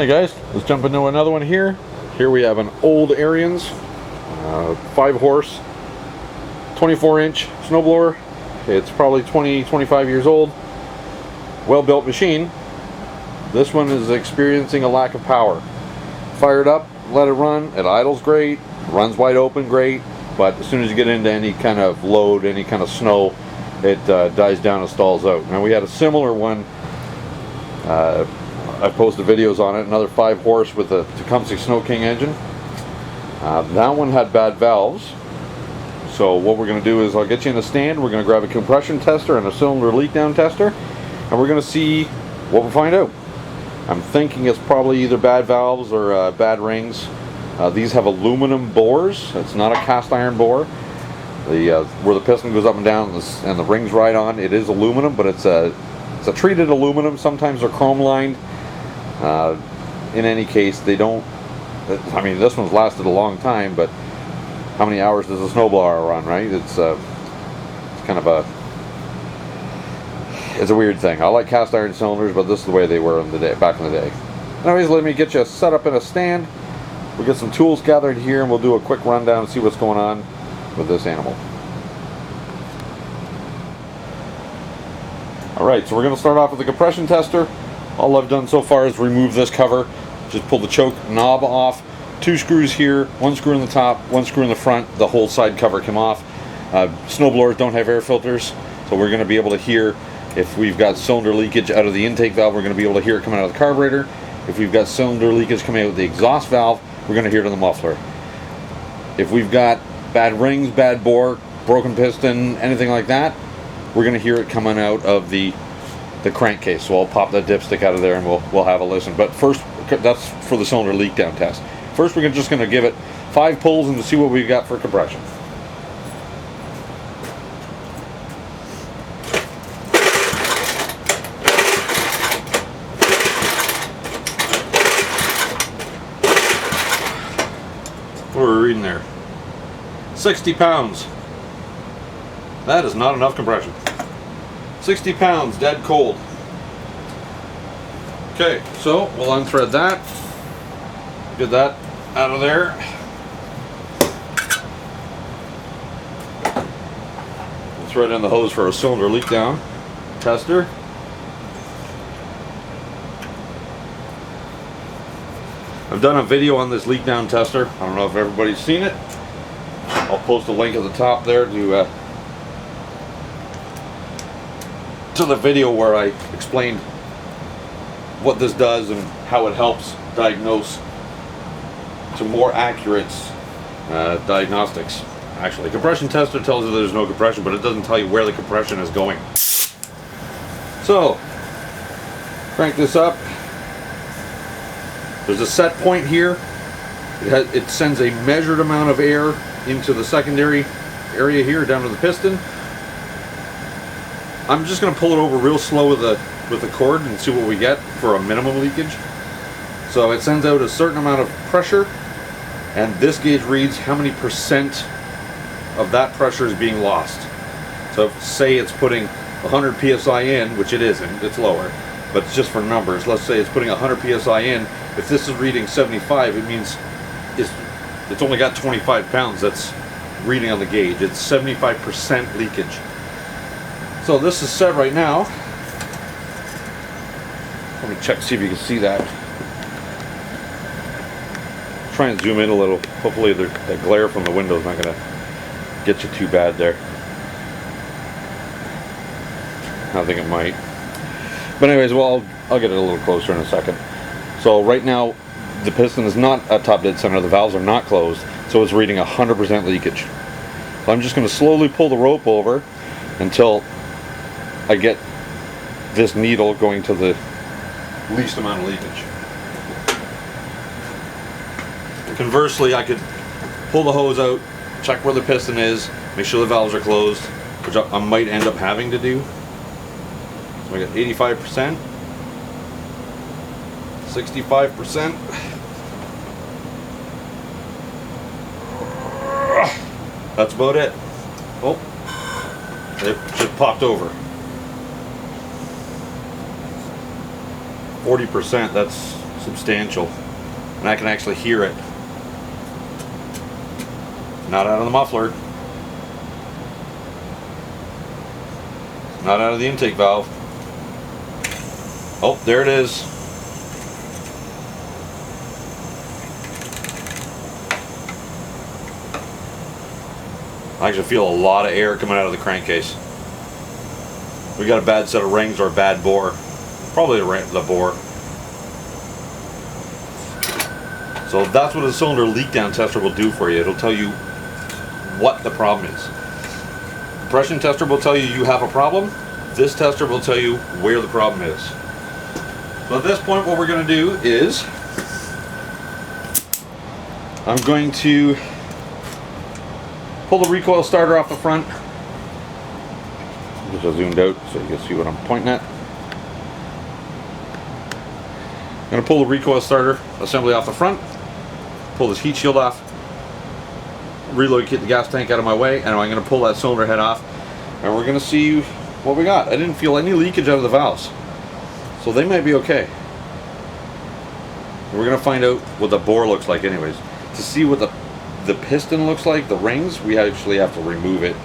Hey guys, let's jump into another one here. Here we have an old Ariens 5 horse 24-inch snowblower. It's probably 20-25 years old. Well built machine. This one is experiencing a lack of power. Fire it up, let it run, it idles great, runs wide open great, but as soon as you get into any kind of load, any kind of snow, it dies down and stalls out. Now we had a similar one, I've posted videos on it, another 5 horse with a Tecumseh Snow King engine. That one had bad valves. So what we're going to do is I'll get you in a stand, we're going to grab a compression tester and a cylinder leak down tester, and we're going to see what we find out. I'm thinking it's probably either bad valves or bad rings. These have aluminum bores. It's not a cast iron bore. Where the piston goes up and down and the rings ride on, it is aluminum, but it's a treated aluminum. Sometimes they're chrome lined. In any case, they don't. I mean, this one's lasted a long time, but how many hours does a snowblower run, right? It's kind of it's a weird thing. I like cast iron cylinders, but this is the way they were back in the day. Anyways, let me get you set up in a stand. We'll get some tools gathered here, and we'll do a quick rundown and see what's going on with this animal. Alright, so we're going to start off with the compression tester. All I've done so far is remove this cover. Just pull the choke knob off. 2 screws here, 1 screw in the top, 1 screw in the front. The whole side cover came off. Snowblowers don't have air filters, so we're going to be able to hear if we've got cylinder leakage out of the intake valve. We're going to be able to hear it coming out of the carburetor. If we've got cylinder leakage coming out of the exhaust valve, we're going to hear it in the muffler. If we've got bad rings, bad bore, broken piston, anything like that, we're going to hear it coming out of the crankcase. So I'll pop that dipstick out of there and we'll have a listen. But first, that's for the cylinder leak down test. First, we're just going to give it 5 pulls and see what we've got for compression. What are we reading there? 60 pounds. That is not enough compression. 60 pounds, dead cold. Okay, so we'll unthread that. Get that out of there. We'll thread in the hose for a cylinder leak down tester. I've done a video on this leak down tester. I don't know if everybody's seen it. I'll post a link at the top there to the video where I explained what this does and how it helps diagnose to more accurate diagnostics. Actually, compression tester tells you there's no compression, but it doesn't tell you where the compression is going. So, crank this up. There's a set point here. It sends a measured amount of air into the secondary area here down to the piston. I'm just going to pull it over real slow with the cord and see what we get for a minimum leakage. So it sends out a certain amount of pressure, and this gauge reads how many percent of that pressure is being lost. So if, say it's putting 100 psi in, which it isn't, it's lower, but it's just for numbers. Let's say it's putting 100 psi in. If this is reading 75, it means it's only got 25 pounds that's reading on the gauge. It's 75% leakage. So this is set right now. Let me check, see if you can see that. Try and zoom in a little. Hopefully the glare from the window is not going to get you too bad there. I think it might. But anyways, well, I'll get it a little closer in a second. So right now, the piston is not at top dead center. The valves are not closed, so it's reading 100% leakage. So I'm just going to slowly pull the rope over until I get this needle going to the least amount of leakage. Conversely, I could pull the hose out, check where the piston is, make sure the valves are closed, which I might end up having to do. So I got 85%, 65%. That's about it. Oh, it just popped over. 40%, that's substantial, and I can actually hear it. Not out of the muffler, not out of the intake valve. Oh, there it is. I actually feel a lot of air coming out of the crankcase. We got a bad set of rings or a bad bore. Probably the bore. So that's what a cylinder leak down tester will do for you. It'll tell you what the problem is. Compression tester will tell you you have a problem. This tester will tell you where the problem is. So at this point, what we're going to do is I'm going to pull the recoil starter off the front. Just zoomed out so you can see what I'm pointing at. I'm going to pull the recoil starter assembly off the front, pull this heat shield off, relocate the gas tank out of my way, and I'm going to pull that cylinder head off, and we're going to see what we got. I didn't feel any leakage out of the valves, so they might be okay. We're going to find out what the bore looks like anyways. To see what the piston looks like, the rings, we actually have to remove it.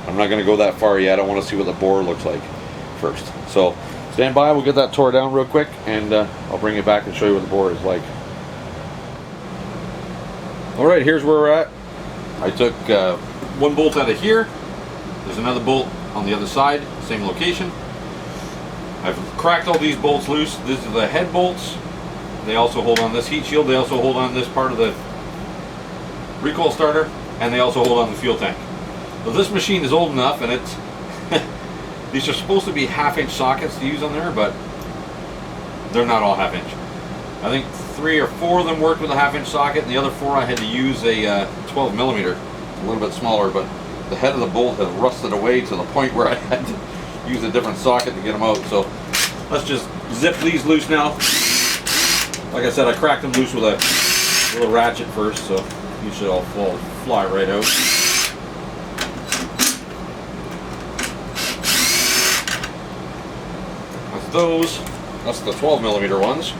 I'm not going to go that far yet. I want to see what the bore looks like first. So stand by, we'll get that tore down real quick, and I'll bring it back and show you what the bore is like. Alright, here's where we're at. I took one bolt out of here. There's another bolt on the other side, same location. I've cracked all these bolts loose. These are the head bolts. They also hold on this heat shield. They also hold on this part of the recoil starter, and they also hold on the fuel tank. So this machine is old enough, and it's these are supposed to be half-inch sockets to use on there, but they're not all half-inch. I think 3 or 4 of them worked with a half-inch socket, and the other 4 I had to use a 12 millimeter, a little bit smaller, but the head of the bolt has rusted away to the point where I had to use a different socket to get them out. So let's just zip these loose now. Like I said, I cracked them loose with a little ratchet first, so you should all fly right out. That's those. That's the 12 millimeter ones.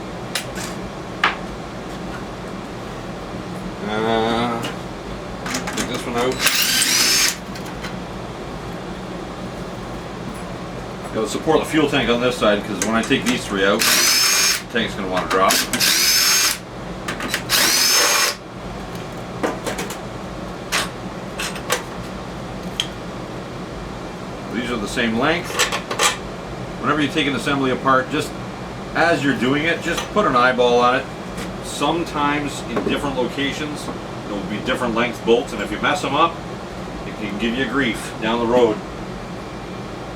Take this one out. Got to support the fuel tank on this side, because when I take these 3 out, the tank's going to want to drop. These are the same length. Whenever you take an assembly apart, just as you're doing it, just put an eyeball on it. Sometimes in different locations there will be different length bolts, and if you mess them up, it can give you grief down the road.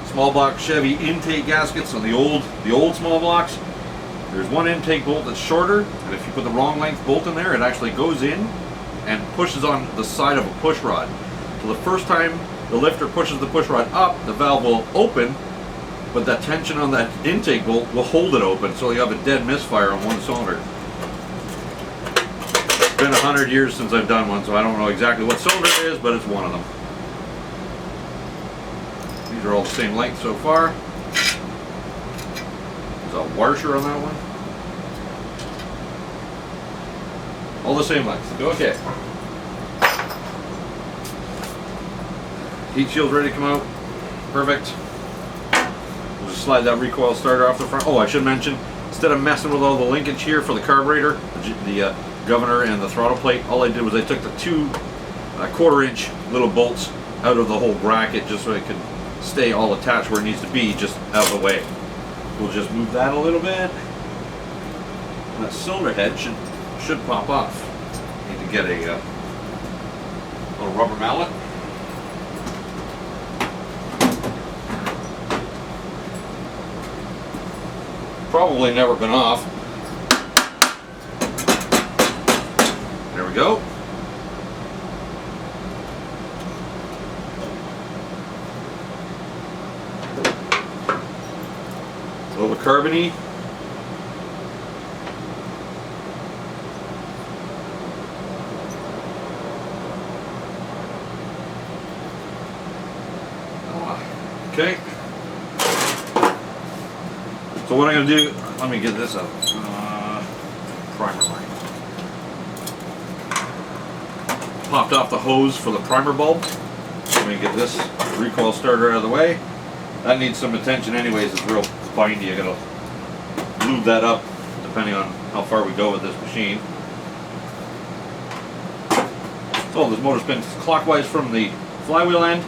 Small block Chevy intake gaskets on the old small blocks, there's one intake bolt that's shorter, and if you put the wrong length bolt in there, it actually goes in and pushes on the side of a push rod. So the first time the lifter pushes the push rod up, the valve will open, but that tension on that intake bolt will hold it open, so you have a dead misfire on one cylinder. It's been 100 years since I've done one, so I don't know exactly what cylinder it is, but it's one of them. These are all the same length so far. There's a washer on that one. All the same length. Okay. Heat shield's ready to come out. Perfect. We'll just slide that recoil starter off the front. Oh, I should mention, instead of messing with all the linkage here for the carburetor, the governor and the throttle plate, all I did was I took the 2 1/4-inch little bolts out of the whole bracket, just so it could stay all attached where it needs to be, just out of the way. We'll just move that a little bit. And that cylinder head should pop off. Need to get a little rubber mallet. Probably never been off. There we go. A little carbony. Okay. So what I'm going to do, let me get this up. Popped off the hose for the primer bulb. Let me get this recoil starter out of the way. That needs some attention anyways, it's real bindy. I gotta lube that up depending on how far we go with this machine. So this motor spins clockwise from the flywheel end.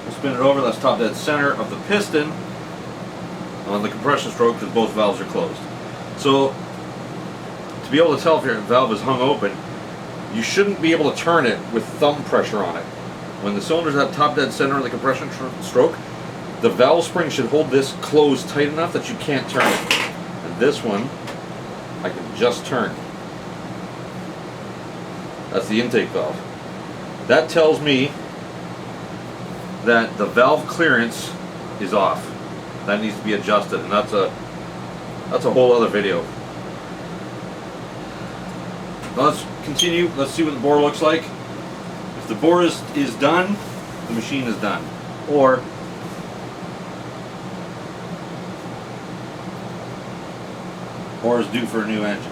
We'll spin it over, that's top dead center of the piston on the compression stroke because both valves are closed. So to be able to tell if your valve is hung open, you shouldn't be able to turn it with thumb pressure on it. When the cylinder's at top dead center of the compression stroke, the valve spring should hold this closed tight enough that you can't turn it. And this one, I can just turn. That's the intake valve. That tells me that the valve clearance is off. That needs to be adjusted, and that's a whole other video. Now let's continue. Let's see what the bore looks like. If the bore is done, the machine is done. Or is due for a new engine.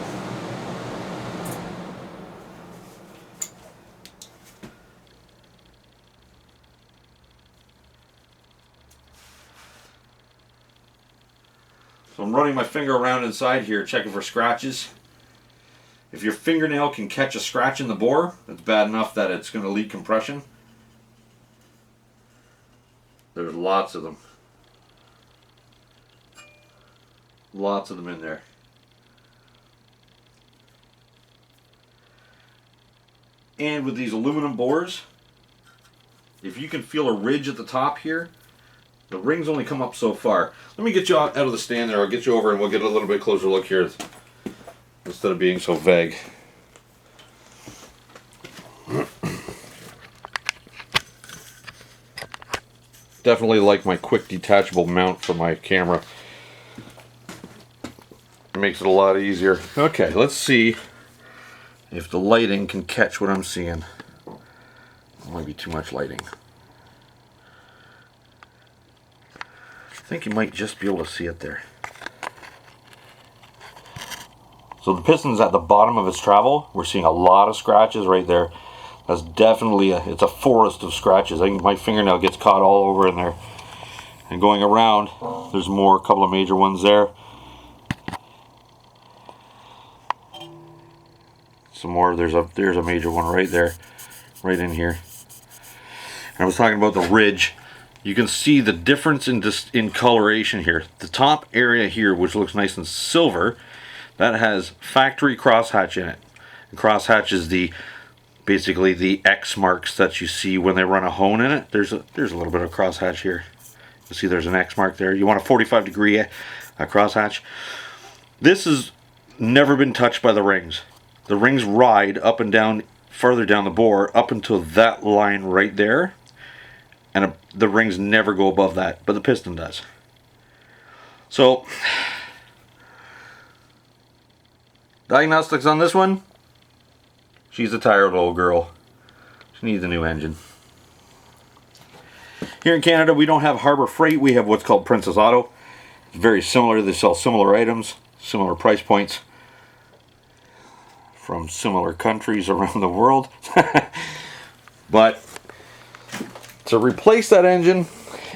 So I'm running my finger around inside here, checking for scratches. If your fingernail can catch a scratch in the bore, it's bad enough that it's going to leak compression. There's lots of them. Lots of them in there. And with these aluminum bores, if you can feel a ridge at the top here, the rings only come up so far. Let me get you out of the stand there. I'll get you over and we'll get a little bit closer look here instead of being so vague. Definitely like my quick detachable mount for my camera. It makes it a lot easier. Okay, let's see if the lighting can catch what I'm seeing. It might be too much lighting. I think you might just be able to see it there. So the piston's at the bottom of its travel. We're seeing a lot of scratches right there. That's definitely it's a forest of scratches. I think my fingernail gets caught all over in there. And going around, there's more, a couple of major ones there. Some more, there's a major one right there, right in here. And I was talking about the ridge. You can see the difference in coloration here. The top area here, which looks nice and silver, that has factory crosshatch in it. And crosshatch is basically the X marks that you see when they run a hone in it. There's a little bit of crosshatch here. You see there's an X mark there. You want a 45-degree crosshatch. This has never been touched by the rings. The rings ride up and down, further down the bore, up until that line right there. And the rings never go above that, but the piston does. So, diagnostics on this one. She's a tired old girl. She needs a new engine. Here in Canada, we don't have Harbor Freight. We have what's called Princess Auto. It's very similar. They sell similar items, similar price points from similar countries around the world. But to replace that engine,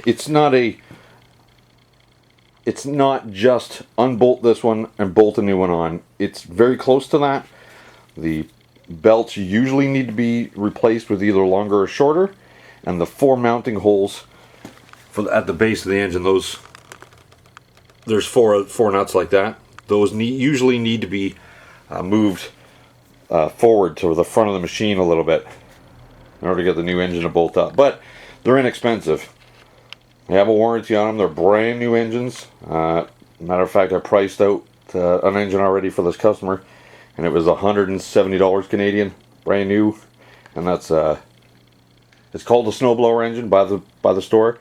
it's not just unbolt this one and bolt a new one on. It's very close to that. The belts usually need to be replaced with either longer or shorter, and the 4 mounting holes at the base of the engine, there's four nuts like that. Those usually need to be moved forward to the front of the machine a little bit in order to get the new engine to bolt up. But they're inexpensive. They have a warranty on them. They're brand new engines. Matter of fact, I priced out an engine already for this customer, and it was $170 Canadian, brand new. And that's it's called a snowblower engine by the store.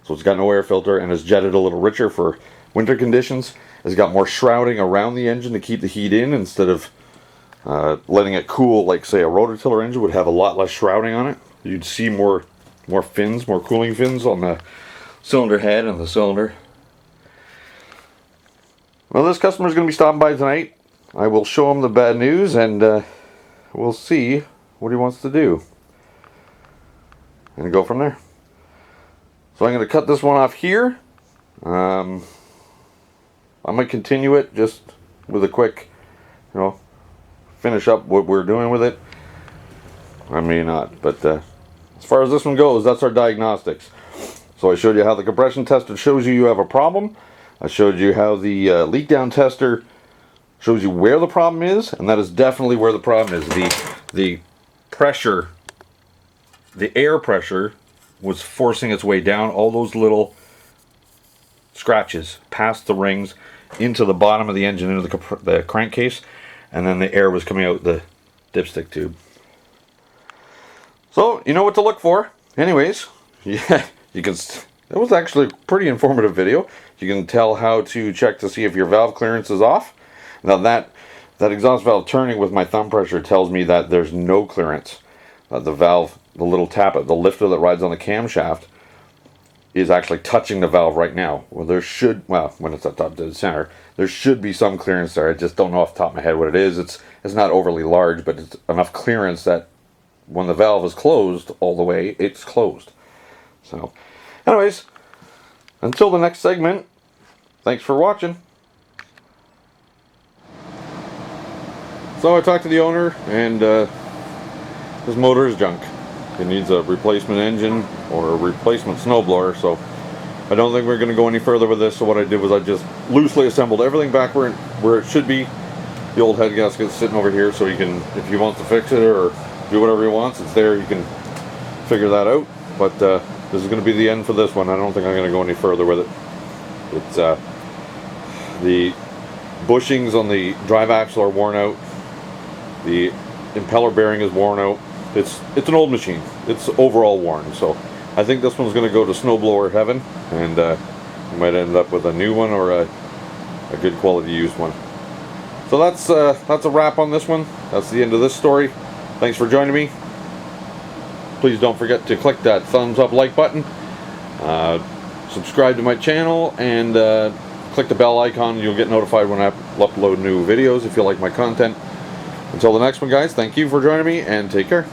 So it's got no air filter and is jetted a little richer for winter conditions. It's got more shrouding around the engine to keep the heat in instead of letting it cool like, say, a rototiller engine would have a lot less shrouding on it. You'd see more fins, more cooling fins on the cylinder head and the cylinder. Well, this customer's going to be stopping by tonight. I will show him the bad news, and we'll see what he wants to do, and go from there. So I'm going to cut this one off here. I might continue it just with a quick, finish up what we're doing with it. I may not, but as far as this one goes, that's our diagnostics. So I showed you how the compression tester shows you have a problem. I showed you how the leak down tester shows you where the problem is, and that is definitely where the problem is. The pressure, the air pressure was forcing its way down all those little scratches past the rings into the bottom of the engine, into the crankcase, and then the air was coming out the dipstick tube. So you know what to look for. Anyways, yeah, you can. That was actually a pretty informative video. You can tell how to check to see if your valve clearance is off. Now that exhaust valve turning with my thumb pressure tells me that there's no clearance. The valve, the little tappet, the lifter that rides on the camshaft, is actually touching the valve right now. Well, there should, when it's at top to the center, there should be some clearance there. I just don't know off the top of my head what it is. It's not overly large, but it's enough clearance that when the valve is closed all the way, it's closed. So, anyways, until the next segment, thanks for watching. So I talked to the owner, and his motor is junk. It needs a replacement engine or a replacement snowblower, so I don't think we're going to go any further with this. So what I did was I just loosely assembled everything back where it should be. The old head gasket's sitting over here, so he can, if he wants to fix it or do whatever he wants, it's there. You can figure that out. But this is going to be the end for this one. I don't think I'm going to go any further with it. It's the bushings on the drive axle are worn out. The impeller bearing is worn out. It's an old machine. It's overall worn. So I think this one's going to go to snowblower heaven, and you might end up with a new one or a good quality used one. So that's a wrap on this one. That's the end of this story. Thanks for joining me. Please don't forget to click that thumbs up like button, subscribe to my channel, and click the bell icon. You'll get notified when I upload new videos if you like my content. Until the next one, guys, thank you for joining me, and take care.